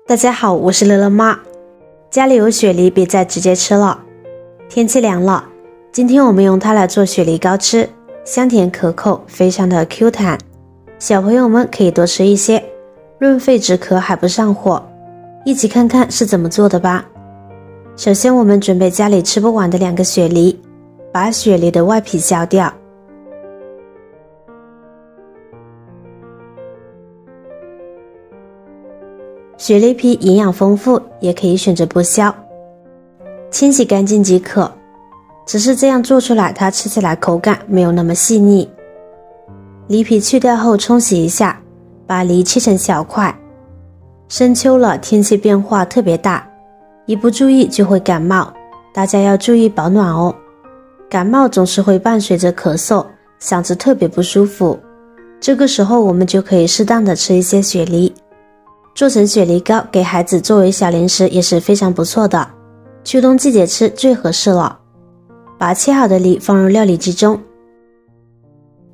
大家好，我是乐乐妈。家里有雪梨别再直接吃了，天气凉了，今天我们用它来做雪梨糕吃，香甜可口，非常的 Q 弹，小朋友们可以多吃一些，润肺止咳还不上火。一起看看是怎么做的吧。首先我们准备家里吃不完的2个雪梨，把雪梨的外皮削掉。雪梨皮营养丰富，也可以选择不削，清洗干净即可。只是这样做出来，它吃起来口感没有那么细腻。梨皮去掉后冲洗一下，把梨切成小块。深秋了，天气变化特别大，一不注意就会感冒，大家要注意保暖哦。感冒总是会伴随着咳嗽，嗓子特别不舒服，这个时候我们就可以适当的吃一些雪梨。做成雪梨糕给孩子作为小零食也是非常不错的，秋冬季节吃最合适了。把切好的梨放入料理机中，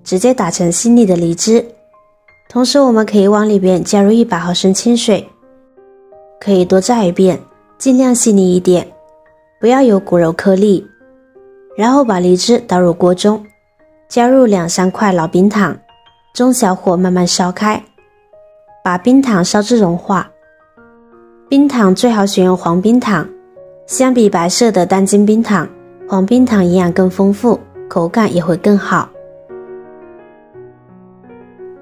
直接打成细腻的梨汁，同时我们可以往里边加入100毫升清水，可以多炸一遍，尽量细腻一点，不要有果肉颗粒。然后把梨汁倒入锅中，加入2-3块老冰糖，中小火慢慢烧开，把冰糖烧至融化。冰糖最好选用黄冰糖，相比白色的单晶冰糖，黄冰糖营养更丰富，口感也会更好。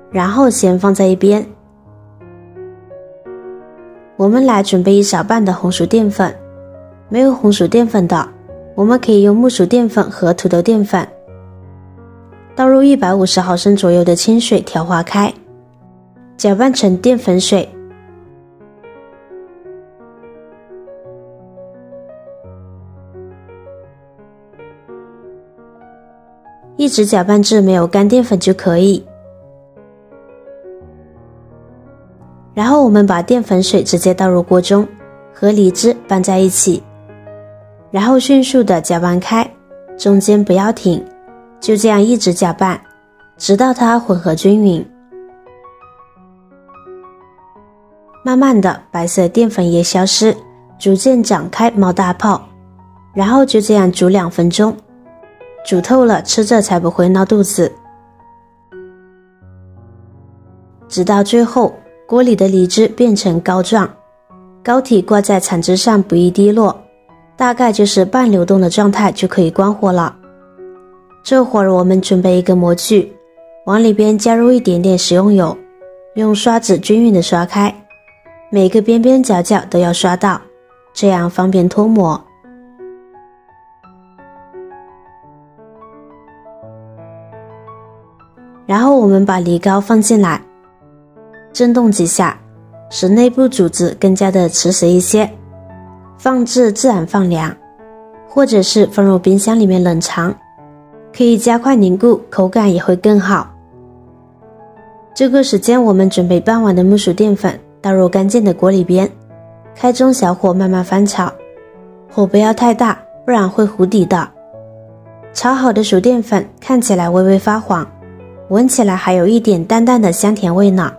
然后先放在一边。我们来准备1勺半的红薯淀粉，没有红薯淀粉的，我们可以用木薯淀粉和土豆淀粉。倒入150毫升左右的清水调化开，搅拌成淀粉水。一直搅拌至没有干淀粉就可以。然后我们把淀粉水直接倒入锅中，和梨汁拌在一起，然后迅速的搅拌开，中间不要停，就这样一直搅拌，直到它混合均匀。慢慢的，白色淀粉也消失，逐渐长开冒大泡，然后就这样煮2分钟，煮透了吃着才不会闹肚子。直到最后，锅里的梨汁变成膏状，膏体挂在铲子上不易滴落，大概就是半流动的状态就可以关火了。这会儿我们准备一个模具，往里边加入一点点食用油，用刷子均匀的刷开，每个边边角角都要刷到，这样方便脱模。然后我们把梨膏放进来，震动几下，使内部组织更加的持实一些，放置自然放凉，或者是放入冰箱里面冷藏，可以加快凝固，口感也会更好。这个时间我们准备拌完的木薯淀粉倒入干净的锅里边，开中小火慢慢翻炒，火不要太大，不然会糊底的。炒好的薯淀粉看起来微微发黄，闻起来还有一点淡淡的香甜味呢。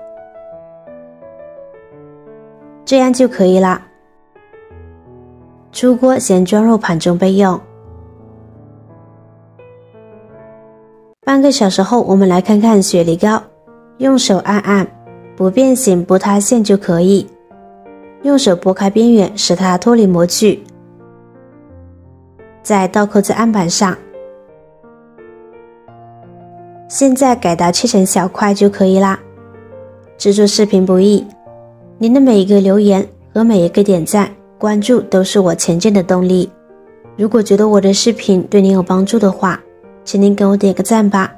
这样就可以啦。出锅先装入盘中备用。半个小时后，我们来看看雪梨膏，用手按按，不变形不塌陷就可以。用手拨开边缘，使它脱离模具，再倒扣在案板上。现在改刀切成小块就可以啦。制作视频不易，您的每一个留言和每一个点赞、关注都是我前进的动力。如果觉得我的视频对您有帮助的话，请您给我点个赞吧，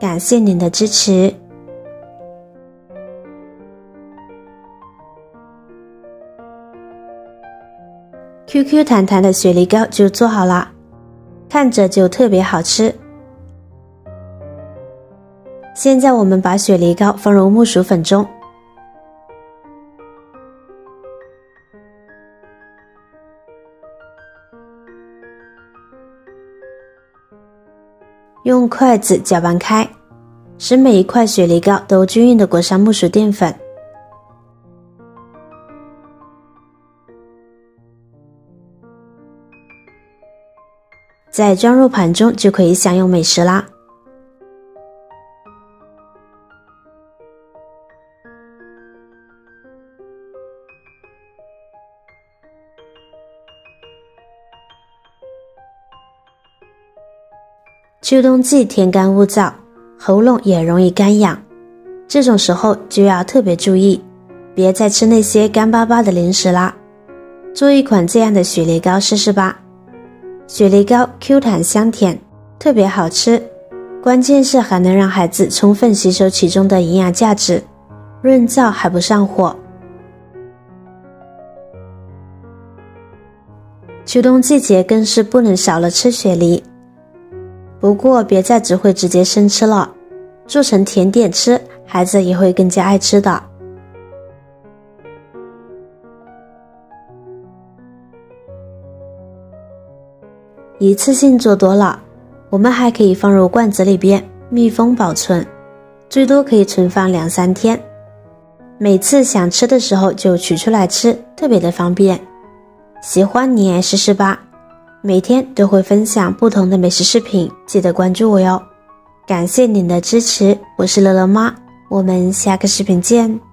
感谢您的支持。QQ 弹弹的雪梨糕就做好了，看着就特别好吃。现在我们把雪梨膏放入木薯粉中，用筷子搅拌开，使每一块雪梨膏都均匀地裹上木薯淀粉。再装入盘中就可以享用美食啦。秋冬季天干物燥，喉咙也容易干痒，这种时候就要特别注意，别再吃那些干巴巴的零食啦。做一款这样的雪梨膏试试吧。雪梨膏 Q 弹香甜，特别好吃，关键是还能让孩子充分吸收其中的营养价值，润燥还不上火。秋冬季节更是不能少了吃雪梨，不过别再只会直接生吃了，做成甜点吃，孩子也会更加爱吃的。一次性做多了，我们还可以放入罐子里边密封保存，最多可以存放2-3天。每次想吃的时候就取出来吃，特别的方便。喜欢你也试试吧，每天都会分享不同的美食视频，记得关注我哟。感谢您的支持，我是乐乐妈，我们下个视频见。